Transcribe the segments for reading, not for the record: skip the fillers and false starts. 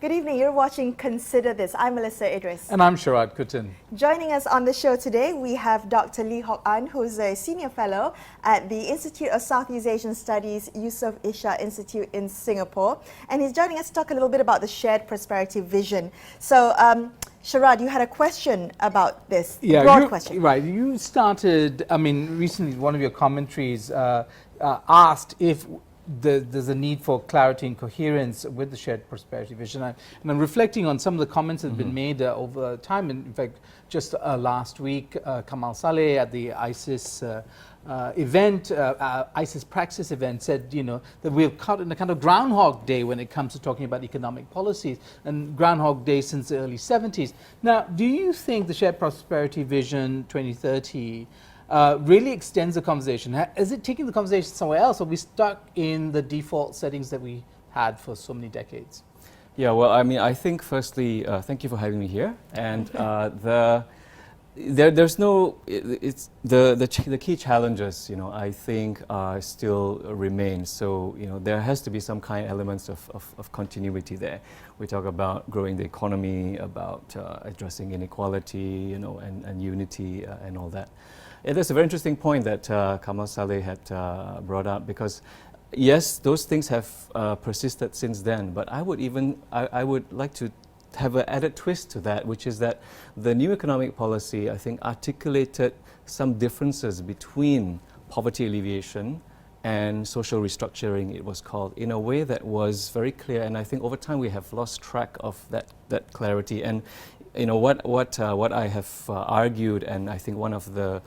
Good evening. You're watching Consider This. I'm Melisa Idris. And I'm Sharaad Kutin. Joining us on the show today, we have Dr. Lee Hock An, who's a senior fellow at the Institute of Southeast Asian Studies, Yusof Isha Institute in Singapore. And he's joining us to talk a little bit about the shared prosperity vision. So, Sharaad, you had a question about this, broad question. Right. You started, recently one of your commentaries asked if there's a need for clarity and coherence with the shared prosperity vision. And I'm reflecting on some of the comments that have been made over time. In fact, just last week, Kamal Saleh at the ISIS event, ISIS Praxis event, said, that we've caught in a kind of Groundhog Day when it comes to talking about economic policies, and Groundhog Day since the early 70s. Now, do you think the shared prosperity vision 2030 really extends the conversation? Is it taking the conversation somewhere else, or are we stuck in the default settings that we had for so many decades? Yeah, well, I think firstly, thank you for having me here. And there's no, the key challenges, I think still remain. So, there has to be some kind of elements of continuity there. We talk about growing the economy, about addressing inequality, and unity and all that. That's a very interesting point that Kamal Saleh had brought up, because yes, those things have persisted since then, but I would like to have an added twist to that, which is that the new economic policy, I think, articulated some differences between poverty alleviation and social restructuring, it was called, in a way that was very clear. And I think over time we have lost track of that clarity. And what I have argued, and I think one of the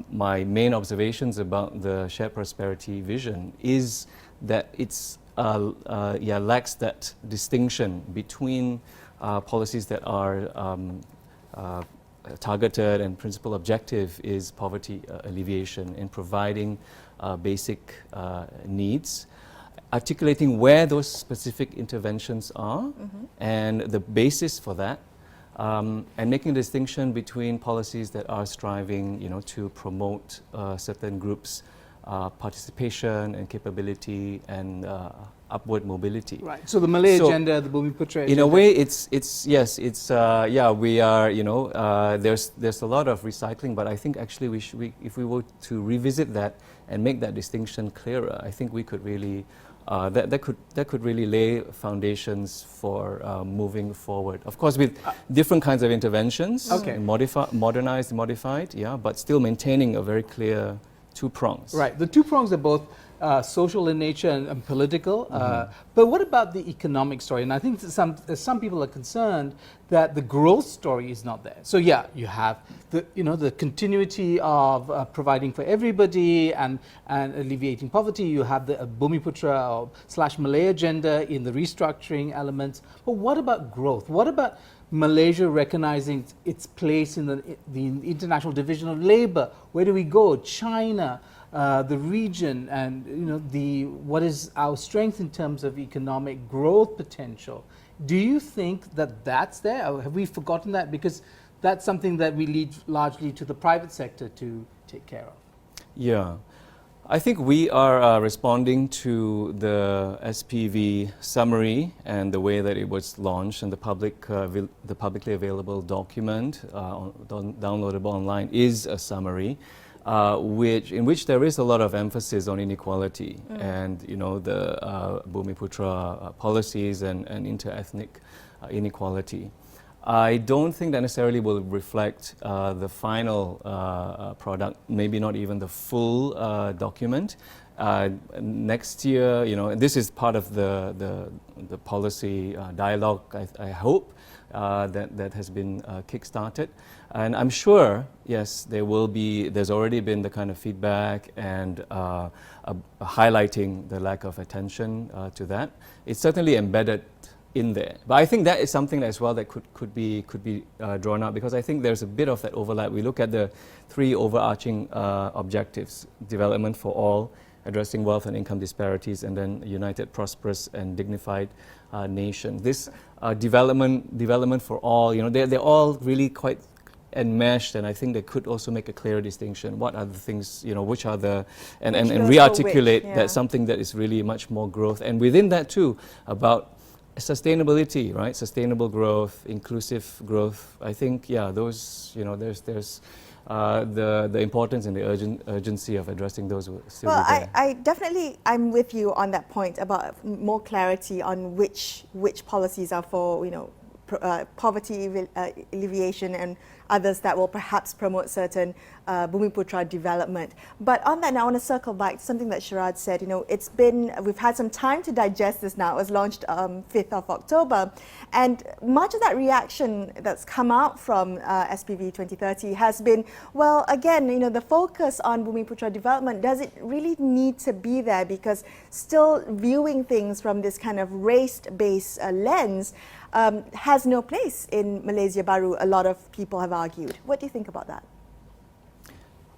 my main observations about the shared prosperity vision is that it's lacks that distinction between policies that are targeted and principal objective is poverty alleviation in providing basic needs, articulating where those specific interventions are and the basis for that. And making a distinction between policies that are striving, to promote certain groups' participation and capability and upward mobility. Right. So the Malay agenda, the Bumiputra agenda. In a way, we are. There's a lot of recycling, but I think actually if we were to revisit that and make that distinction clearer, I think we could really. That could really lay foundations for moving forward. Of course, with different kinds of interventions, modernized, modified, but still maintaining a very clear two prongs. Right. The two prongs are both social in nature and political. But what about the economic story? And I think some people are concerned that the growth story is not there. So yeah, you have the continuity of providing for everybody and alleviating poverty. You have the Bumiputra / Malay agenda in the restructuring elements. But what about growth? What about Malaysia recognizing its place in the International Division of Labour? Where do we go? China, the region, and what is our strength in terms of economic growth potential? Do you think that that's there, or have we forgotten that? Because that's something that we leave largely to the private sector to take care of. Yeah. I think we are responding to the SPV summary and the way that it was launched, and the publicly available document downloadable online is a summary, in which there is a lot of emphasis on inequality and the Bumiputra policies and inter-ethnic inequality. I don't think that necessarily will reflect the final product, maybe not even the full document. Next year, this is part of the policy dialogue, I hope, that has been kick-started. And I'm sure, yes, there's already been the kind of feedback and highlighting the lack of attention to that. It's certainly embedded in there. But I think that is something as well that could be drawn out, because I think there's a bit of that overlap. We look at the three overarching objectives: development for all, addressing wealth and income disparities, and then a united, prosperous, and dignified nation. This development for all, they're all really quite enmeshed, and I think they could also make a clearer distinction. What are the things, which are the, and re-articulate that something that is really much more growth. And within that too, about sustainability, right? Sustainable growth, inclusive growth. I think, yeah, those, you know, there's the importance and the urgency of addressing those will still Well, be there. I definitely, I'm with you on that point about more clarity on which policies are for, you know, poverty alleviation and others that will perhaps promote certain Bumiputra development. But on that, now I want to circle back to something that Sharaad said. You know, we've had some time to digest this now. It was launched 5th of October. And much of that reaction that's come out from SPV 2030 has been, well, again, you know, the focus on Bumiputra development, does it really need to be there? Because still viewing things from this kind of race-based lens has no place in Malaysia Baru, a lot of people have argued. What do you think about that?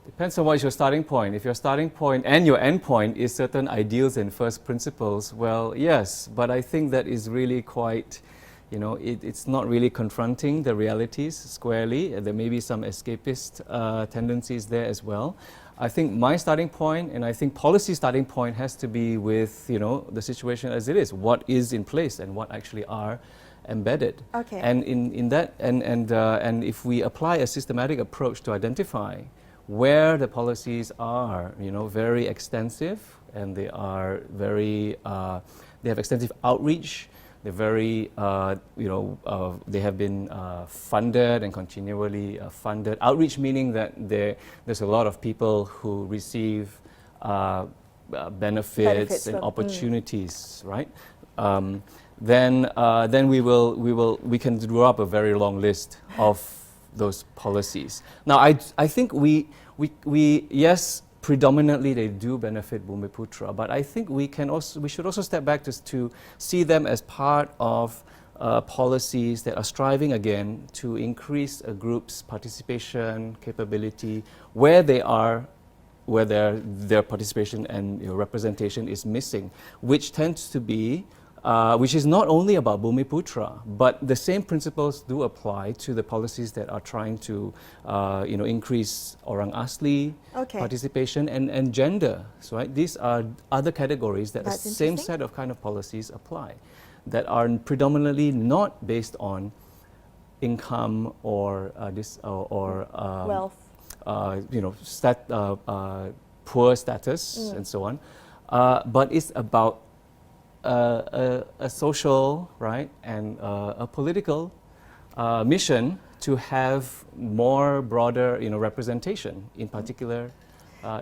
Depends on what is your starting point. If your starting point and your end point is certain ideals and first principles, well, yes, but I think that is really quite, you know, it's not really confronting the realities squarely. There may be some escapist tendencies there as well. I think my starting point, and I think policy starting point, has to be with, you know, the situation as it is. What is in place and what actually are embedded. Okay. And in that, and if we apply a systematic approach to identify where the policies are, you know, very extensive, and they are very, they have extensive outreach. They're very, you know, they have been funded and continually funded. Outreach meaning that there's a lot of people who receive benefits and opportunities, right? Then we can draw up a very long list of those policies. Now, I think we yes, predominantly they do benefit Bumiputra, but I think we should also step back to see them as part of policies that are striving again to increase a group's participation capability where their participation and, you know, representation is missing, which tends to be which is not only about Bumiputra, but the same principles do apply to the policies that are trying to, you know, increase Orang Asli participation and gender. So, right, these are other categories that the same set of kind of policies apply, that are predominantly not based on income or wealth, you know, poor status and so on, but it's about a social, right, and a political mission to have more broader, you know, representation in particular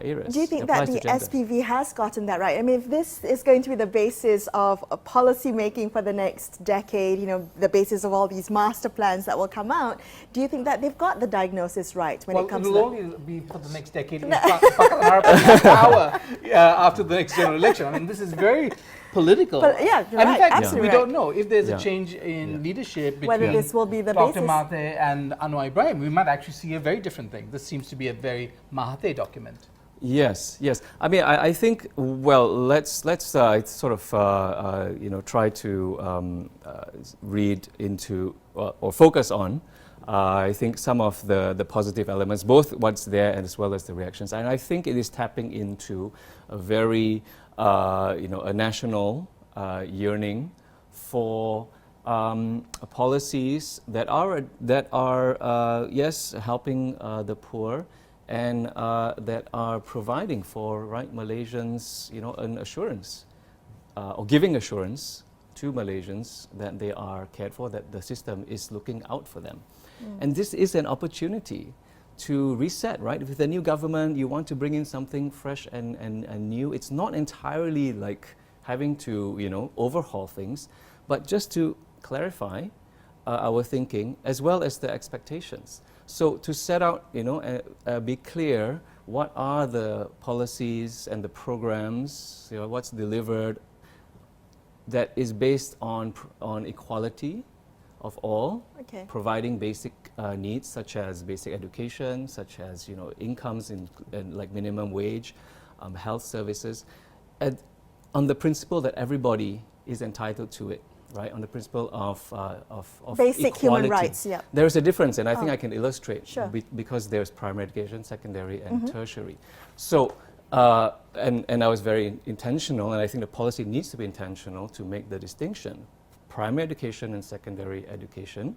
areas. Do you think that the SPV has gotten that right? I mean, if this is going to be the basis of policy making for the next decade, you know, the basis of all these master plans that will come out, do you think that they've got the diagnosis right when it comes to that? Well, it will only be for the next decade if Pakatan Harapan has power after the next general election. I mean, this is very political. Yeah, and in fact, absolutely we don't know if there's a change in leadership between whether this will be the Dr. basis. Mahathir and Anwar Ibrahim. We might actually see a very different thing. This seems to be a very Mahathir document. Yes, yes. I mean, I think, well, let's sort of, you know, try to read into or focus on, I think, some of the positive elements, both what's there and as well as the reactions. And I think it is tapping into a very, you know, a national yearning for policies that are yes, helping the poor, and that are providing for, right, Malaysians, you know, an assurance or giving assurance to Malaysians that they are cared for, that the system is looking out for them. And this is an opportunity to reset, right? With the new government, you want to bring in something fresh and new. It's not entirely like having to, you know, overhaul things, but just to clarify our thinking as well as the expectations. So to set out, you know, be clear, what are the policies and the programs, you know, what's delivered that is based on equality of all, providing basic needs such as basic education, such as, you know, incomes in like minimum wage, health services, on the principle that everybody is entitled to it. Right, on the principle of basic equality. Human rights. Yeah, there is a difference, and I think I can illustrate because there's primary education, secondary, and tertiary. So, and I was very intentional, and I think the policy needs to be intentional to make the distinction. primary education and secondary education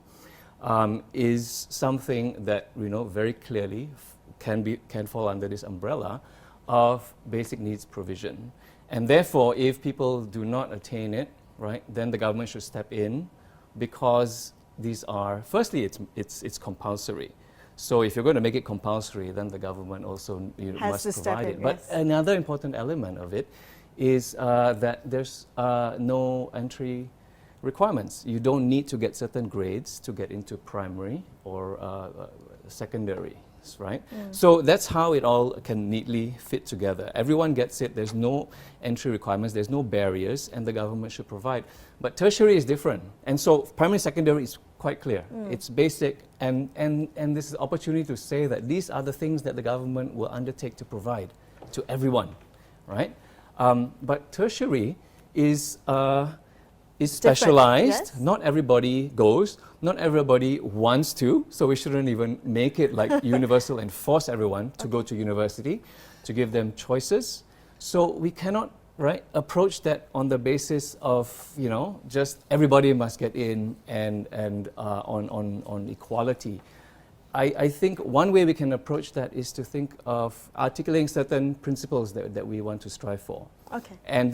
is something that very clearly can fall under this umbrella of basic needs provision. And therefore, if people do not attain it, right, then the government should step in, because these are, firstly, it's compulsory. So if you're going to make it compulsory, then the government also must provide it. But another important element of it is that there's no entry requirements. You don't need to get certain grades to get into primary or secondary, right? So that's how it all can neatly fit together. Everyone gets it. There's no entry requirements. There's no barriers, and the government should provide. But tertiary is different. And so primary, secondary is quite clear. It's basic, and this is an opportunity to say that these are the things that the government will undertake to provide to everyone, right? But tertiary is specialized. Yes. Not everybody goes. Not everybody wants to. So we shouldn't even make it like universal and force everyone to go to university, to give them choices. So we cannot, right, approach that on the basis of just everybody must get in and on equality. I think one way we can approach that is to think of articulating certain principles that we want to strive for. Okay. And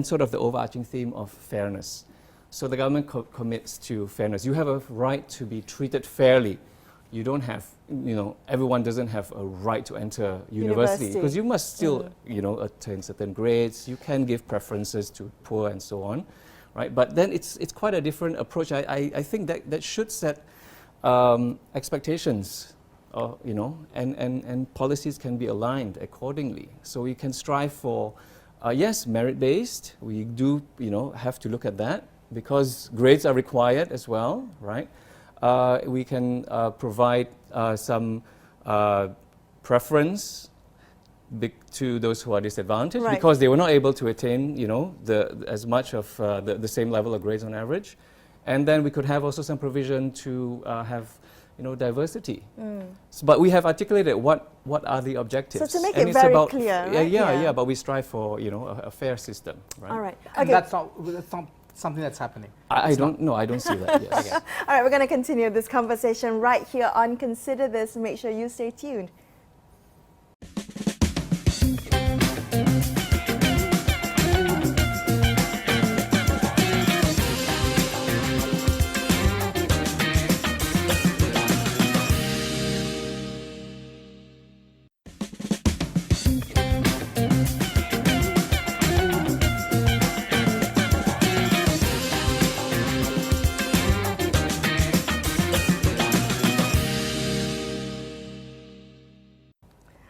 sort of the overarching theme of fairness. So the government commits to fairness. You have a right to be treated fairly. You don't have, everyone doesn't have a right to enter university, because you must still, attain certain grades. You can give preferences to poor and so on, right? But then it's quite a different approach. I think that should set expectations, and policies can be aligned accordingly. So we can strive for, yes, merit-based. We do, have to look at that, because grades are required as well, right? We can provide some preference to those who are disadvantaged, right, because they were not able to attain, as much of the same level of grades on average. And then we could have also some provision to have, diversity. But we have articulated what are the objectives. So to make and it it's very about clear, right? Yeah, but we strive for, a fair system, right? All right. And Okay. that's not something that's happening. I don't see that, yes. Okay. All right, we're going to continue this conversation right here on Consider This. Make sure you stay tuned.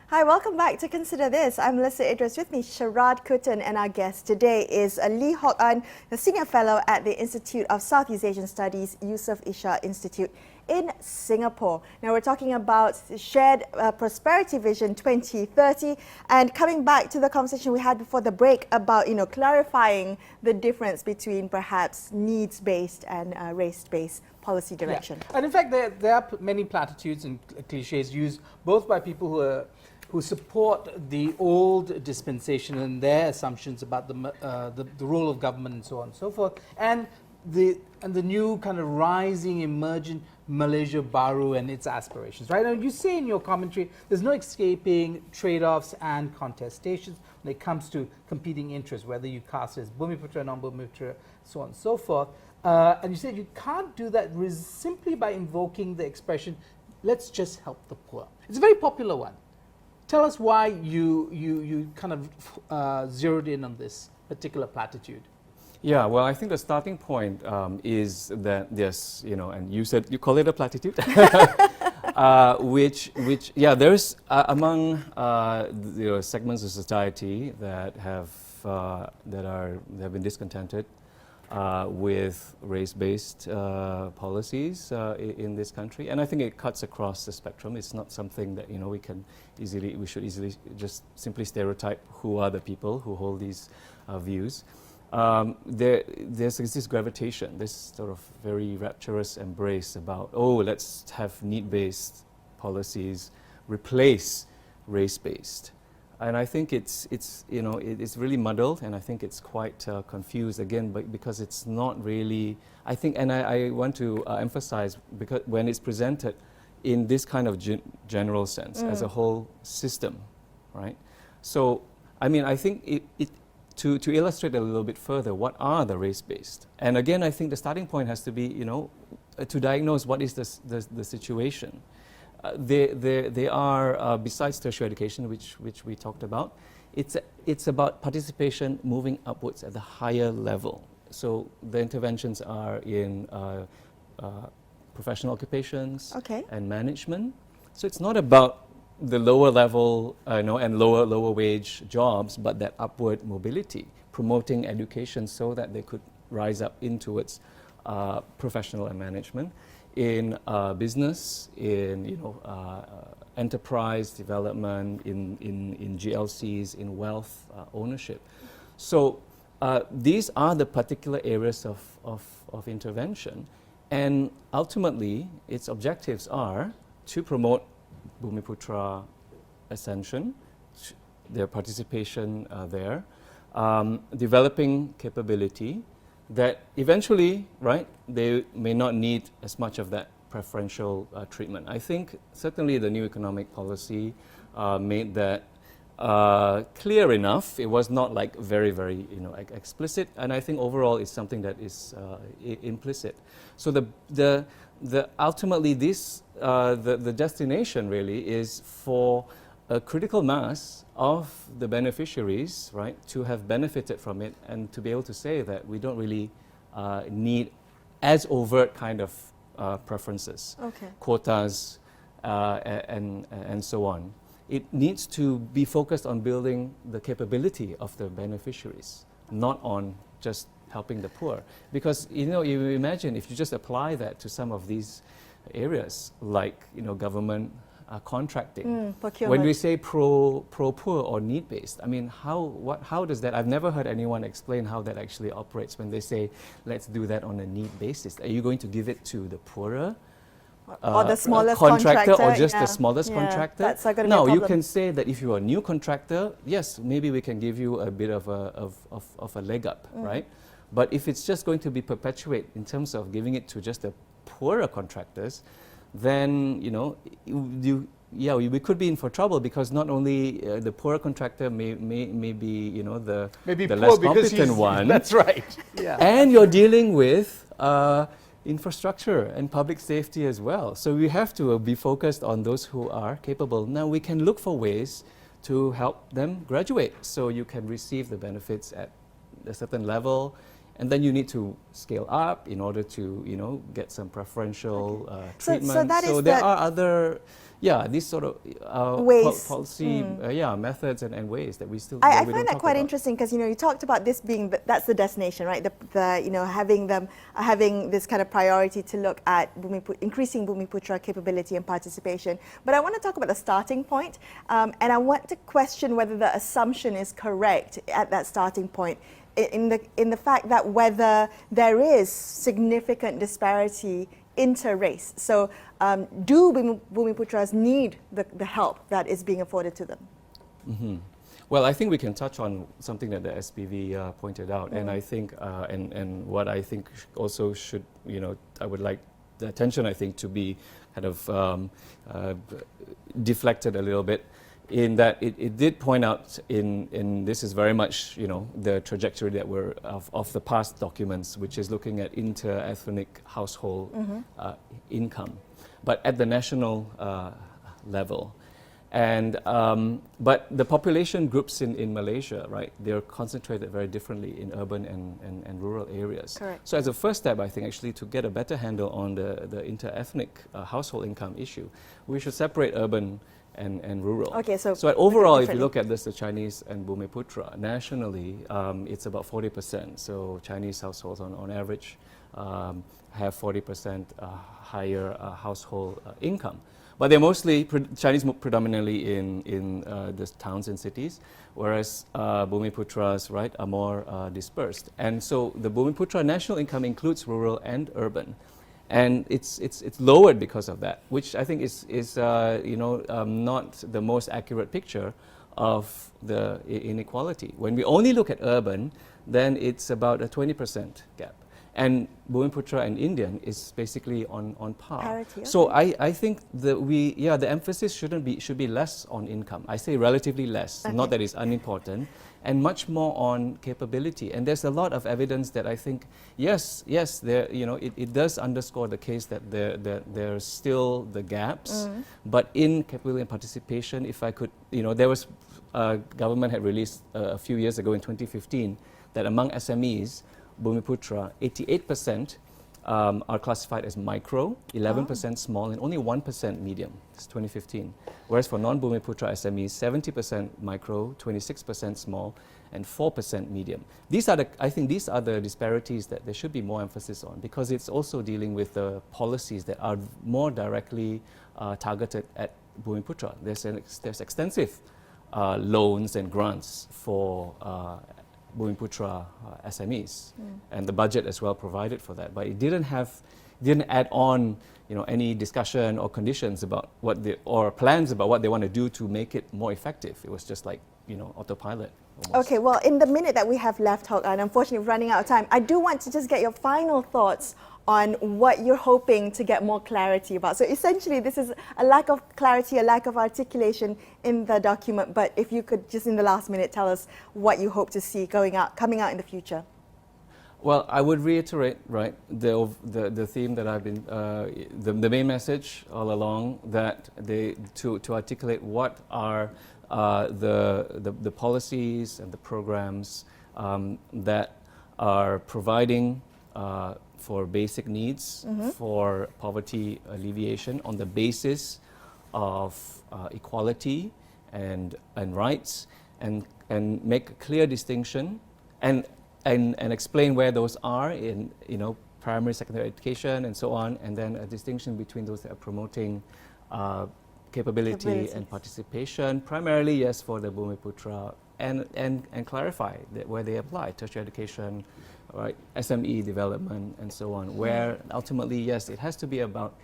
Hi, welcome back to Consider This. I'm Melisa Idris, with me Sharaad Kuttan, and our guest today is Lee Hock An, the Senior Fellow at the Institute of Southeast Asian Studies, Yusof Ishak Institute in Singapore. Now we're talking about Shared Prosperity Vision 2030, and coming back to the conversation we had before the break about clarifying the difference between perhaps needs-based and race-based policy direction. Yeah. And in fact, there are many platitudes and cliches used both by people who support the old dispensation and their assumptions about the role of government and so on and so forth, and the new kind of rising, emergent Malaysia Baru and its aspirations, right? And you say in your commentary, there's no escaping trade-offs and contestations when it comes to competing interests, whether you cast as Bumiputra, non-Bumiputra, so on and so forth. And you said you can't do that simply by invoking the expression, let's just help the poor. It's a very popular one. Tell us why you kind of zeroed in on this particular platitude. Yeah, well, I think the starting point is that, yes, and you said you call it a platitude, which there's among segments of society that have been discontented with race-based policies in this country, and I think it cuts across the spectrum. It's not something that we should easily just simply stereotype who are the people who hold these views. There's this gravitation, this sort of very rapturous embrace about, let's have need-based policies replace race-based And I think it's you know, it's really muddled, and I think it's quite confused again, but because it's not really, I think, and I want to emphasize, because when it's presented in this kind of general sense, as a whole system, right? So, I mean, I think to illustrate a little bit further, what are the race-based? And again, I think the starting point has to be, you know, to diagnose what is the situation. They are, besides tertiary education, which we talked about, it's about participation moving upwards at the higher level. So the interventions are in professional occupations and management. So it's not about the lower level, and lower wage jobs, but that upward mobility, promoting education so that they could rise up in towards professional and management, in business, in enterprise development, in GLCs, in wealth ownership. So these are the particular areas of intervention, and ultimately its objectives are to promote Bumiputra ascension, their participation there, developing capability, that eventually, right, they may not need as much of that preferential treatment. I think certainly the new economic policy made that clear enough. It was not like very, very explicit, and I think overall it's something that is implicit. So the ultimately this the destination really is for a critical mass of the beneficiaries, right, to have benefited from it, and to be able to say that we don't really need as overt kind of preferences, quotas, and so on. It needs to be focused on building the capability of the beneficiaries, not on just helping the poor. Because you imagine if you just apply that to some of these areas, like government contracting. When we say pro-poor or need-based, I mean, how does that? I've never heard anyone explain how that actually operates when they say, let's do that on a need basis. Are you going to give it to the poorer? Or the smallest contractor, or just the smallest contractor? That's not going to be a No, problem. you can say that if you're a new contractor, yes, maybe we can give you a bit of a leg up, right? But if it's just going to be perpetuate in terms of giving it to just the poorer contractors, then we could be in for trouble, because not only the poorer contractor may be the less competent one. That's right. Yeah. And you're dealing with infrastructure and public safety as well. So we have to be focused on those who are capable. Now we can look for ways to help them graduate, so you can receive the benefits at a certain level, and then you need to scale up in order to get some preferential treatment. So there are other these sort of ways, policy methods and ways that we still I find that quite interesting, because you talked about this being that's the destination, right? Having this kind of priority to look at increasing Bumiputra capability and participation. But I want to talk about the starting point, and I want to question whether the assumption is correct at that starting point, in the fact that whether there is significant disparity inter-race. So do Bumiputras need the help that is being afforded to them? Mm-hmm. Well, I think we can touch on something that the SPV pointed out, and I think, and what I think also should, I would like the attention, I think, to be kind of deflected a little bit, in that it did point out in this is very much the trajectory that we're of the past documents, which is looking at inter-ethnic household income, but at the national level. And but the population groups in Malaysia, right, they're concentrated very differently in urban and rural areas. Correct. So as a first step, I think actually to get a better handle on the inter-ethnic household income issue, we should separate urban and rural. Okay, so overall, if you look at this, the Chinese and Bumiputra, nationally, it's about 40%. So Chinese households on average have 40% higher household income. But they're mostly Chinese, predominantly in the towns and cities, whereas Bumiputras, right, are more dispersed. And so the Bumiputra national income includes rural and urban. And it's lowered because of that, which I think is not the most accurate picture of the inequality. When we only look at urban, then it's about a 20% gap. And Bumiputra and Indian is basically on par. Parity, So okay. I think that the emphasis should be less on income. I say relatively less, not that it's unimportant, and much more on capability. And there's a lot of evidence that I think, yes, there, it does underscore the case that there's still the gaps, but in capability and participation, if I could, there was, government had released a few years ago in 2015 that among SMEs, Bumiputra, 88% are classified as micro, 11% small, and only 1% medium. It's 2015. Whereas for non-Bumiputra SMEs, 70% micro, 26% small, and 4% medium. I think these are the disparities that there should be more emphasis on, because it's also dealing with the policies that are more directly targeted at Bumiputra. There's extensive loans and grants for Bumiputra SMEs, and the budget as well provided for that. But it didn't add on, any discussion or conditions about or plans about what they want to do to make it more effective. It was just like, autopilot. Almost. Okay, well, in the minute that we have left, Hok, and unfortunately we're running out of time, I do want to just get your final thoughts on what you're hoping to get more clarity about. So essentially, this is a lack of clarity, a lack of articulation in the document, but if you could just in the last minute tell us what you hope to see coming out in the future. Well, I would reiterate, right, the theme that I've been, the main message all along, that to articulate what are the policies and the programs that are providing for basic needs, for poverty alleviation on the basis of equality and rights, and make a clear distinction and explain where those are in primary, secondary education and so on, and then a distinction between those that are promoting capability and participation, primarily, yes, for the Bumiputra, and clarify that where they apply, tertiary education, right, SME development and so on, where ultimately, yes, it has to be about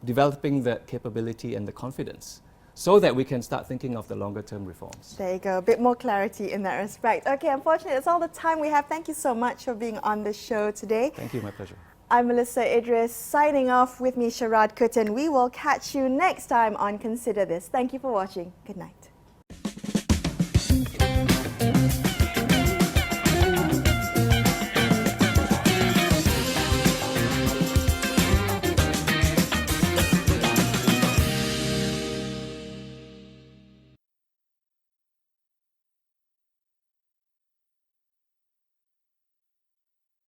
developing the capability and the confidence so that we can start thinking of the longer term reforms. There you go, a bit more clarity in that respect. Okay, unfortunately, that's all the time we have. Thank you so much for being on the show today. Thank you, my pleasure. I'm Melisa Idris, signing off with me, Sharaad Kuttan. We will catch you next time on Consider This. Thank you for watching. Good night.